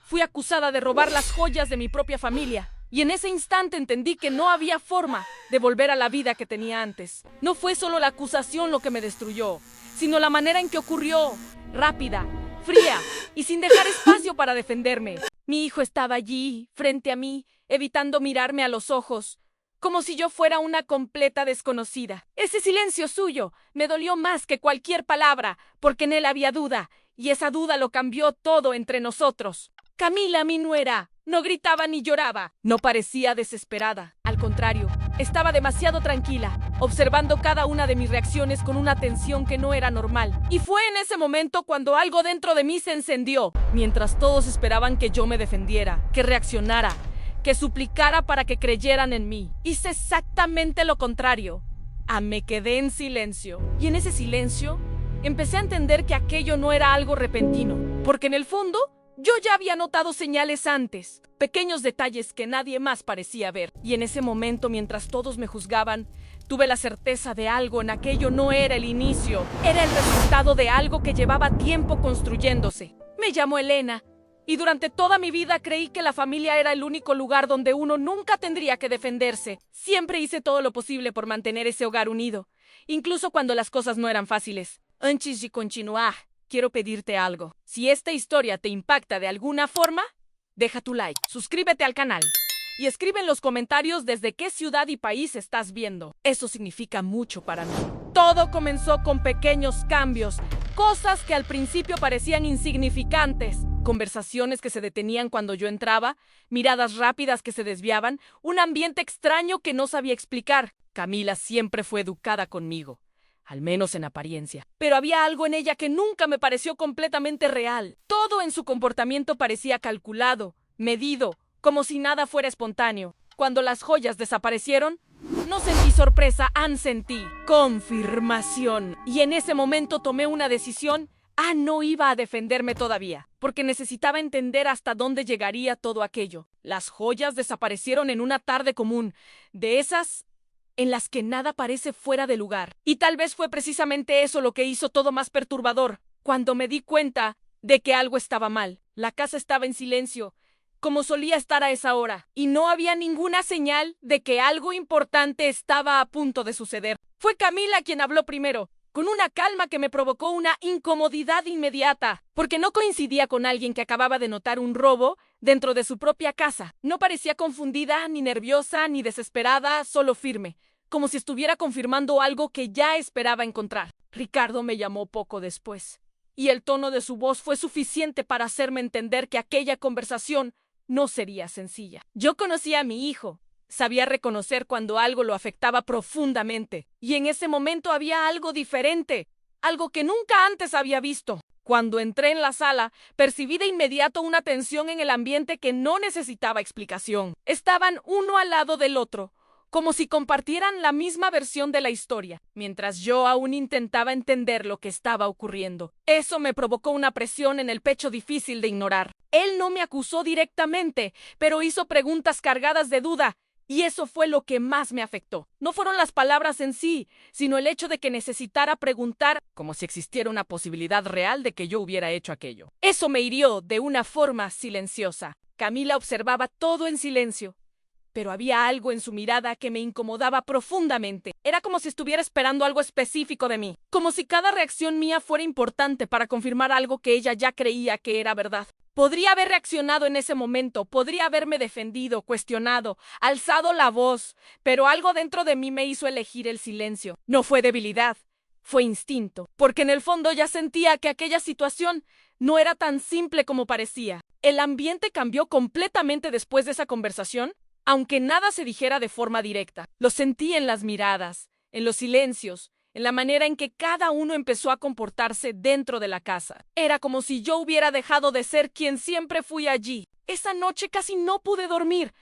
Fui acusada de robar las joyas de mi propia familia. Y en ese instante entendí que no había forma de volver a la vida que tenía antes. No fue solo la acusación lo que me destruyó, sino la manera en que ocurrió, rápida, fría y sin dejar espacio para defenderme. Mi hijo estaba allí, frente a mí, evitando mirarme a los ojos, como si yo fuera una completa desconocida. Ese silencio suyo me dolió más que cualquier palabra, porque en él había duda, y esa duda lo cambió todo entre nosotros. Camila, mi nuera, no gritaba ni lloraba, no parecía desesperada. Al contrario, estaba demasiado tranquila, observando cada una de mis reacciones con una atención que no era normal. Y fue en ese momento cuando algo dentro de mí se encendió, mientras todos esperaban que yo me defendiera, que reaccionara, que suplicara para que creyeran en mí. Hice exactamente lo contrario. Me quedé en silencio. Y en ese silencio, empecé a entender que aquello no era algo repentino, porque en el fondo, yo ya había notado señales antes, pequeños detalles que nadie más parecía ver. Y en ese momento, mientras todos me juzgaban, tuve la certeza de algo en aquello no era el inicio, era el resultado de algo que llevaba tiempo construyéndose. Me llamo Elena, y durante toda mi vida creí que la familia era el único lugar donde uno nunca tendría que defenderse. Siempre hice todo lo posible por mantener ese hogar unido, incluso cuando las cosas no eran fáciles. Antes de continuar, quiero pedirte algo. Si esta historia te impacta de alguna forma, deja tu like, suscríbete al canal y escribe en los comentarios desde qué ciudad y país estás viendo. Eso significa mucho para mí. Todo comenzó con pequeños cambios, cosas que al principio parecían insignificantes. Conversaciones que se detenían cuando yo entraba, miradas rápidas que se desviaban, un ambiente extraño que no sabía explicar. Camila siempre fue educada conmigo, al menos en apariencia. Pero había algo en ella que nunca me pareció completamente real. Todo en su comportamiento parecía calculado, medido, como si nada fuera espontáneo. Cuando las joyas desaparecieron, no sentí sorpresa, sentí confirmación. Y en ese momento tomé una decisión. No iba a defenderme todavía, porque necesitaba entender hasta dónde llegaría todo aquello. Las joyas desaparecieron en una tarde común, de esas en las que nada parece fuera de lugar. Y tal vez fue precisamente eso lo que hizo todo más perturbador. Cuando me di cuenta de que algo estaba mal, la casa estaba en silencio, como solía estar a esa hora, y no había ninguna señal de que algo importante estaba a punto de suceder. Fue Camila quien habló primero, con una calma que me provocó una incomodidad inmediata, porque no coincidía con alguien que acababa de notar un robo dentro de su propia casa. No parecía confundida, ni nerviosa, ni desesperada, solo firme, como si estuviera confirmando algo que ya esperaba encontrar. Ricardo me llamó poco después, y el tono de su voz fue suficiente para hacerme entender que aquella conversación no sería sencilla. Yo conocía a mi hijo. Sabía reconocer cuando algo lo afectaba profundamente, y en ese momento había algo diferente, algo que nunca antes había visto. Cuando entré en la sala, percibí de inmediato una tensión en el ambiente que no necesitaba explicación. Estaban uno al lado del otro, como si compartieran la misma versión de la historia, mientras yo aún intentaba entender lo que estaba ocurriendo. Eso me provocó una presión en el pecho difícil de ignorar. Él no me acusó directamente, pero hizo preguntas cargadas de duda, y eso fue lo que más me afectó. No fueron las palabras en sí, sino el hecho de que necesitara preguntar, como si existiera una posibilidad real de que yo hubiera hecho aquello. Eso me hirió de una forma silenciosa. Camila observaba todo en silencio, pero había algo en su mirada que me incomodaba profundamente. Era como si estuviera esperando algo específico de mí, como si cada reacción mía fuera importante para confirmar algo que ella ya creía que era verdad. Podría haber reaccionado en ese momento, podría haberme defendido, cuestionado, alzado la voz, pero algo dentro de mí me hizo elegir el silencio. No fue debilidad, fue instinto, porque en el fondo ya sentía que aquella situación no era tan simple como parecía. El ambiente cambió completamente después de esa conversación, aunque nada se dijera de forma directa. Lo sentí en las miradas, en los silencios, en la manera en que cada uno empezó a comportarse dentro de la casa. Era como si yo hubiera dejado de ser quien siempre fui allí. Esa noche casi no pude dormir,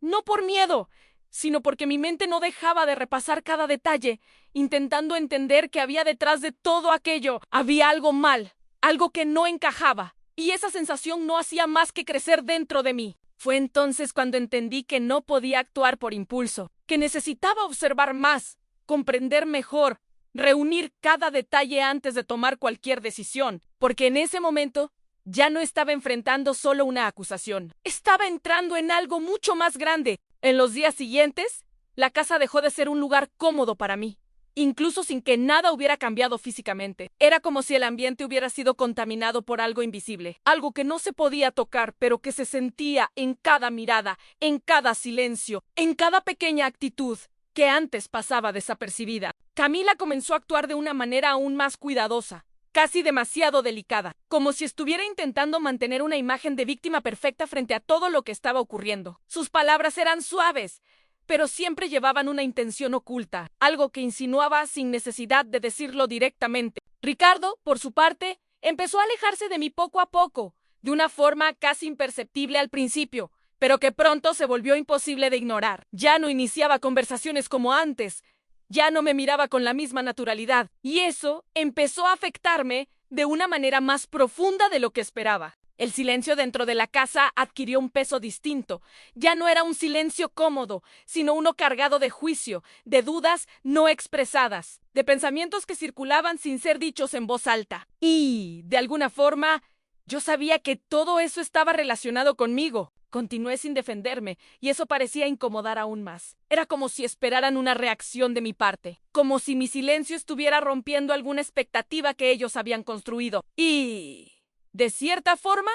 no por miedo, sino porque mi mente no dejaba de repasar cada detalle, intentando entender qué había detrás de todo aquello. Había algo mal, algo que no encajaba, y esa sensación no hacía más que crecer dentro de mí. Fue entonces cuando entendí que no podía actuar por impulso, que necesitaba observar más, comprender mejor, reunir cada detalle antes de tomar cualquier decisión, porque en ese momento Ya no estaba enfrentando solo una acusación. Estaba entrando en algo mucho más grande. En los días siguientes, la casa dejó de ser un lugar cómodo para mí, incluso sin que nada hubiera cambiado físicamente. Era como si el ambiente hubiera sido contaminado por algo invisible, algo que no se podía tocar, pero que se sentía en cada mirada, en cada silencio, en cada pequeña actitud que antes pasaba desapercibida. Camila comenzó a actuar de una manera aún más cuidadosa, casi demasiado delicada, como si estuviera intentando mantener una imagen de víctima perfecta frente a todo lo que estaba ocurriendo. Sus palabras eran suaves, pero siempre llevaban una intención oculta, algo que insinuaba sin necesidad de decirlo directamente. Ricardo, por su parte, empezó a alejarse de mí poco a poco, de una forma casi imperceptible al principio, pero que pronto se volvió imposible de ignorar. Ya no iniciaba conversaciones como antes, ya no me miraba con la misma naturalidad, y eso empezó a afectarme de una manera más profunda de lo que esperaba. El silencio dentro de la casa adquirió un peso distinto. Ya no era un silencio cómodo, sino uno cargado de juicio, de dudas no expresadas, de pensamientos que circulaban sin ser dichos en voz alta. Y, de alguna forma, yo sabía que todo eso estaba relacionado conmigo. Continué sin defenderme, y eso parecía incomodar aún más. Era como si esperaran una reacción de mi parte, como si mi silencio estuviera rompiendo alguna expectativa que ellos habían construido. Y, de cierta forma,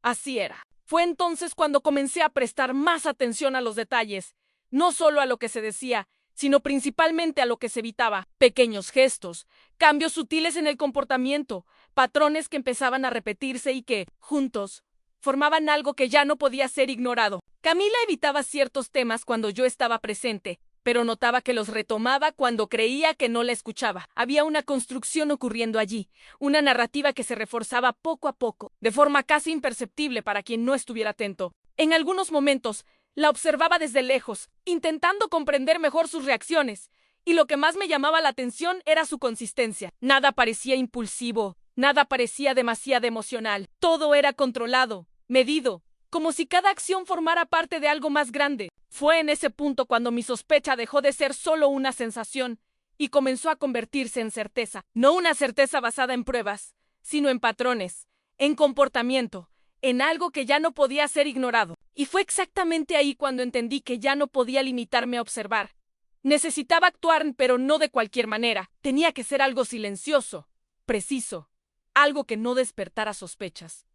así era. Fue entonces cuando comencé a prestar más atención a los detalles, no solo a lo que se decía, sino principalmente a lo que se evitaba. Pequeños gestos, cambios sutiles en el comportamiento, patrones que empezaban a repetirse y que, juntos, formaban algo que ya no podía ser ignorado. Camila evitaba ciertos temas cuando yo estaba presente, pero notaba que los retomaba cuando creía que no la escuchaba. Había una construcción ocurriendo allí, una narrativa que se reforzaba poco a poco, de forma casi imperceptible para quien no estuviera atento. En algunos momentos, la observaba desde lejos, intentando comprender mejor sus reacciones, y lo que más me llamaba la atención era su consistencia. Nada parecía impulsivo, nada parecía demasiado emocional. Todo era controlado, medido, como si cada acción formara parte de algo más grande. Fue en ese punto cuando mi sospecha dejó de ser solo una sensación y comenzó a convertirse en certeza. No una certeza basada en pruebas, sino en patrones, en comportamiento, en algo que ya no podía ser ignorado. Y fue exactamente ahí cuando entendí que ya no podía limitarme a observar. Necesitaba actuar, pero no de cualquier manera. Tenía que ser algo silencioso, preciso, algo que no despertara sospechas.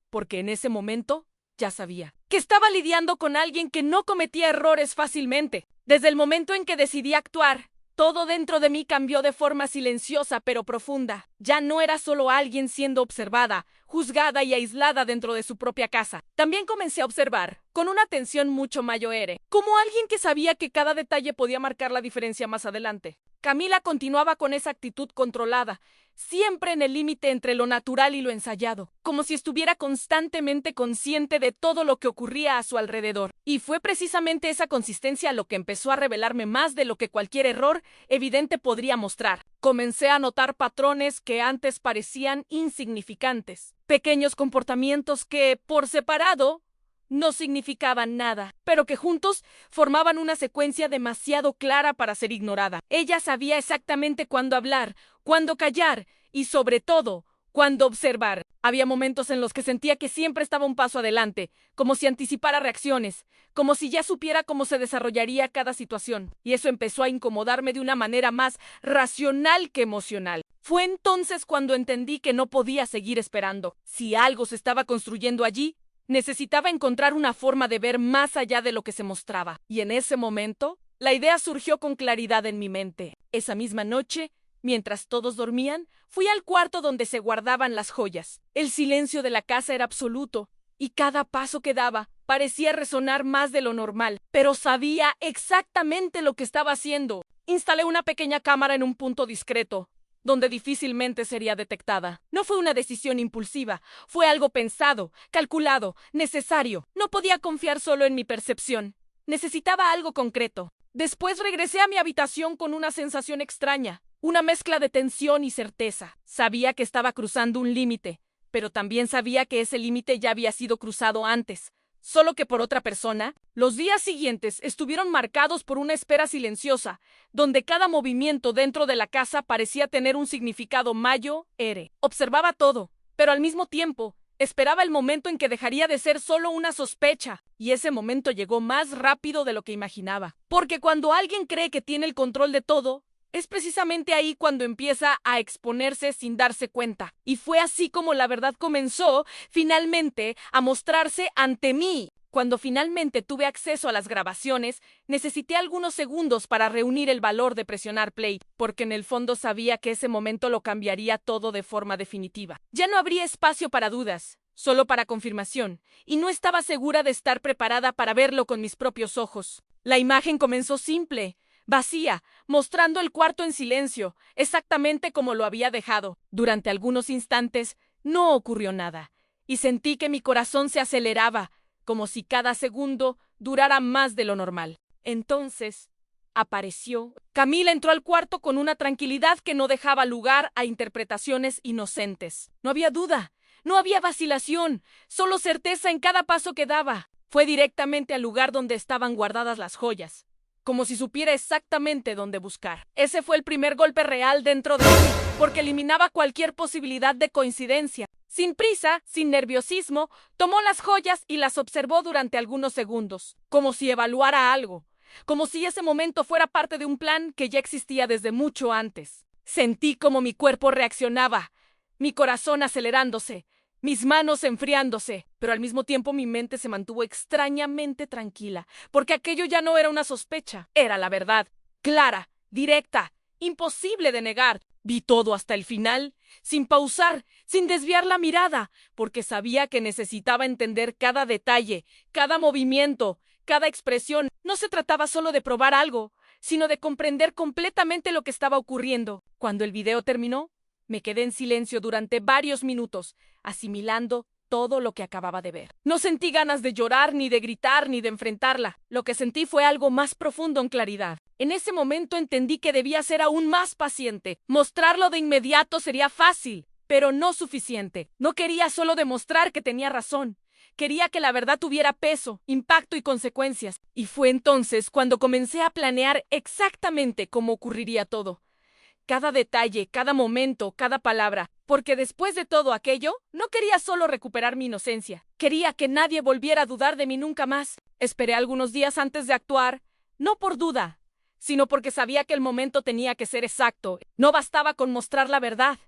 Porque en ese momento ya sabía que estaba lidiando con alguien que no cometía errores fácilmente. Desde el momento en que decidí actuar, todo dentro de mí cambió de forma silenciosa pero profunda. Ya no era solo alguien siendo observada, juzgada y aislada dentro de su propia casa. También comencé a observar, con una atención mucho mayor, como alguien que sabía que cada detalle podía marcar la diferencia más adelante. Camila continuaba con esa actitud controlada, siempre en el límite entre lo natural y lo ensayado, como si estuviera constantemente consciente de todo lo que ocurría a su alrededor. Y fue precisamente esa consistencia lo que empezó a revelarme más de lo que cualquier error evidente podría mostrar. Comencé a notar patrones que antes parecían insignificantes, pequeños comportamientos que, por separado, no significaban nada, pero que juntos formaban una secuencia demasiado clara para ser ignorada. Ella sabía exactamente cuándo hablar, cuándo callar y, sobre todo, cuándo observar. Había momentos en los que sentía que siempre estaba un paso adelante, como si anticipara reacciones, como si ya supiera cómo se desarrollaría cada situación. Y eso empezó a incomodarme de una manera más racional que emocional. Fue entonces cuando entendí que no podía seguir esperando. Si algo se estaba construyendo allí, necesitaba encontrar una forma de ver más allá de lo que se mostraba. Y en ese momento, la idea surgió con claridad en mi mente. Esa misma noche, mientras todos dormían, fui al cuarto donde se guardaban las joyas. El silencio de la casa era absoluto, y cada paso que daba parecía resonar más de lo normal. Pero sabía exactamente lo que estaba haciendo. Instalé una pequeña cámara en un punto discreto, donde difícilmente sería detectada. No fue una decisión impulsiva, fue algo pensado, calculado, necesario. No podía confiar solo en mi percepción. Necesitaba algo concreto. Después regresé a mi habitación con una sensación extraña, una mezcla de tensión y certeza. Sabía que estaba cruzando un límite, pero también sabía que ese límite ya había sido cruzado antes, solo que por otra persona. Los días siguientes estuvieron marcados por una espera silenciosa, donde cada movimiento dentro de la casa parecía tener un significado mayor. Observaba todo, pero al mismo tiempo Esperaba el momento en que dejaría de ser solo una sospecha, y ese momento llegó más rápido de lo que imaginaba. Porque cuando alguien cree que tiene el control de todo, es precisamente ahí cuando empieza a exponerse sin darse cuenta. Y fue así como la verdad comenzó, finalmente, a mostrarse ante mí. Cuando finalmente tuve acceso a las grabaciones, necesité algunos segundos para reunir el valor de presionar play, porque en el fondo sabía que ese momento lo cambiaría todo de forma definitiva. Ya no habría espacio para dudas, solo para confirmación, y no estaba segura de estar preparada para verlo con mis propios ojos. La imagen comenzó simple, vacía, mostrando el cuarto en silencio, exactamente como lo había dejado. Durante algunos instantes no ocurrió nada, y sentí que mi corazón se aceleraba, como si cada segundo durara más de lo normal. Entonces, apareció. Camila entró al cuarto con una tranquilidad que no dejaba lugar a interpretaciones inocentes. No había duda, no había vacilación, solo certeza en cada paso que daba. Fue directamente al lugar donde estaban guardadas las joyas, como si supiera exactamente dónde buscar. Ese fue el primer golpe real dentro de mí, porque eliminaba cualquier posibilidad de coincidencia. Sin prisa, sin nerviosismo, tomó las joyas y las observó durante algunos segundos, como si evaluara algo, como si ese momento fuera parte de un plan que ya existía desde mucho antes. Sentí como mi cuerpo reaccionaba, mi corazón acelerándose, mis manos enfriándose, pero al mismo tiempo mi mente se mantuvo extrañamente tranquila, porque aquello ya no era una sospecha, era la verdad, clara, directa, imposible de negar. Vi todo hasta el final, sin pausar, sin desviar la mirada, porque sabía que necesitaba entender cada detalle, cada movimiento, cada expresión. No se trataba solo de probar algo, sino de comprender completamente lo que estaba ocurriendo. Cuando el video terminó, me quedé en silencio durante varios minutos, asimilando todo lo que acababa de ver. No sentí ganas de llorar, ni de gritar, ni de enfrentarla. Lo que sentí fue algo más profundo en claridad. En ese momento entendí que debía ser aún más paciente. Mostrarlo de inmediato sería fácil, pero no suficiente. No quería solo demostrar que tenía razón. Quería que la verdad tuviera peso, impacto y consecuencias. Y fue entonces cuando comencé a planear exactamente cómo ocurriría todo. Cada detalle, cada momento, cada palabra, porque después de todo aquello, no quería solo recuperar mi inocencia. Quería que nadie volviera a dudar de mí nunca más. Esperé algunos días antes de actuar, no por duda, sino porque sabía que el momento tenía que ser exacto. No bastaba con mostrar la verdad.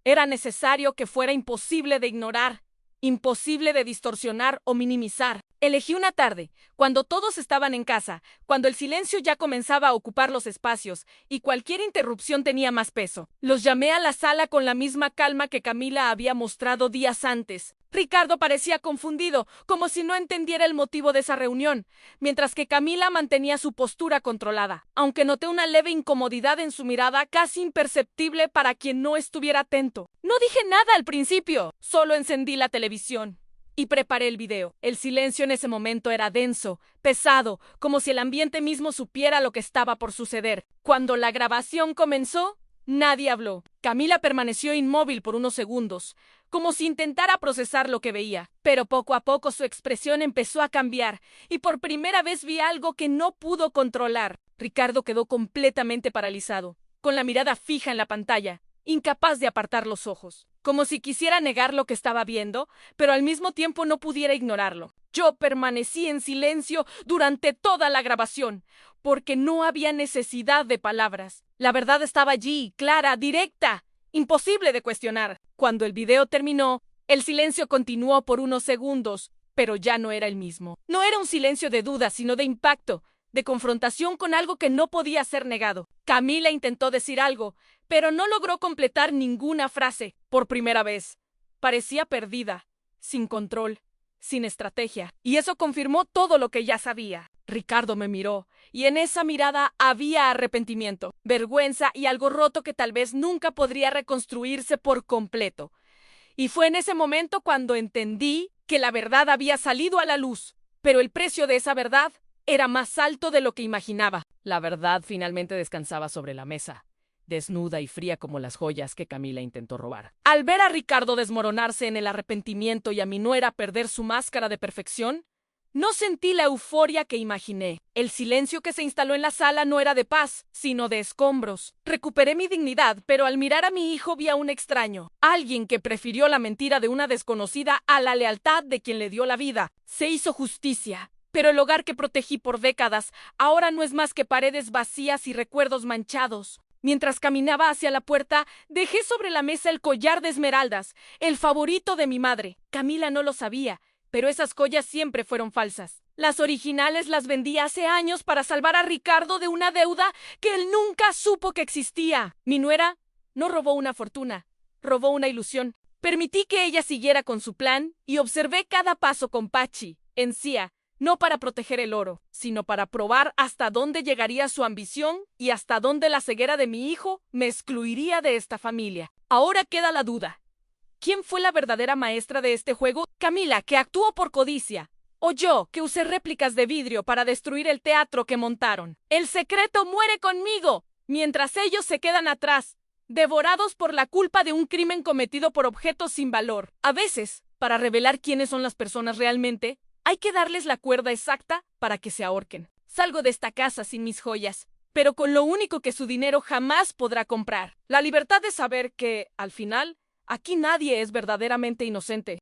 Era necesario que fuera imposible de ignorar, imposible de distorsionar o minimizar. Elegí una tarde, cuando todos estaban en casa, cuando el silencio ya comenzaba a ocupar los espacios y cualquier interrupción tenía más peso. Los llamé a la sala con la misma calma que Camila había mostrado días antes. Ricardo parecía confundido, como si no entendiera el motivo de esa reunión, mientras que Camila mantenía su postura controlada, aunque noté una leve incomodidad en su mirada casi imperceptible para quien no estuviera atento. No dije nada al principio, solo encendí la televisión y preparé el video. El silencio en ese momento era denso, pesado, como si el ambiente mismo supiera lo que estaba por suceder. Cuando la grabación comenzó, nadie habló. Camila permaneció inmóvil por unos segundos, como si intentara procesar lo que veía. Pero poco a poco su expresión empezó a cambiar, y por primera vez vi algo que no pudo controlar. Ricardo quedó completamente paralizado, con la mirada fija en la pantalla, incapaz de apartar los ojos, como si quisiera negar lo que estaba viendo, pero al mismo tiempo no pudiera ignorarlo. Yo permanecí en silencio durante toda la grabación, porque no había necesidad de palabras. La verdad estaba allí, clara, directa, imposible de cuestionar. Cuando el video terminó, el silencio continuó por unos segundos, pero ya no era el mismo. No era un silencio de duda, sino de impacto, de confrontación con algo que no podía ser negado. Camila intentó decir algo, pero no logró completar ninguna frase. Por primera vez, parecía perdida, sin control, sin estrategia. Y eso confirmó todo lo que ya sabía. Ricardo me miró, y en esa mirada había arrepentimiento, vergüenza y algo roto que tal vez nunca podría reconstruirse por completo. Y fue en ese momento cuando entendí que la verdad había salido a la luz, pero el precio de esa verdad era más alto de lo que imaginaba. La verdad finalmente descansaba sobre la mesa, desnuda y fría como las joyas que Camila intentó robar. Al ver a Ricardo desmoronarse en el arrepentimiento y a mi nuera perder su máscara de perfección, No sentí la euforia que imaginé. El silencio que se instaló en la sala no era de paz, sino de escombros. Recuperé mi dignidad, pero al mirar a mi hijo vi a un extraño. Alguien que prefirió la mentira de una desconocida a la lealtad de quien le dio la vida. Se hizo justicia. Pero el hogar que protegí por décadas ahora no es más que paredes vacías y recuerdos manchados. Mientras caminaba hacia la puerta, dejé sobre la mesa el collar de esmeraldas, el favorito de mi madre. Camila no lo sabía, pero esas joyas siempre fueron falsas. Las originales las vendí hace años para salvar a Ricardo de una deuda que él nunca supo que existía. Mi nuera no robó una fortuna, robó una ilusión. Permití que ella siguiera con su plan y observé cada paso con Pachi, encía, no para proteger el oro, sino para probar hasta dónde llegaría su ambición y hasta dónde la ceguera de mi hijo me excluiría de esta familia. Ahora queda la duda. ¿Quién fue la verdadera maestra de este juego? ¿Camila, que actuó por codicia? ¿O yo, que usé réplicas de vidrio para destruir el teatro que montaron? El secreto muere conmigo, mientras ellos se quedan atrás, devorados por la culpa de un crimen cometido por objetos sin valor. A veces, para revelar quiénes son las personas realmente, hay que darles la cuerda exacta para que se ahorquen. Salgo de esta casa sin mis joyas, pero con lo único que su dinero jamás podrá comprar. La libertad de saber que, al final, aquí nadie es verdaderamente inocente.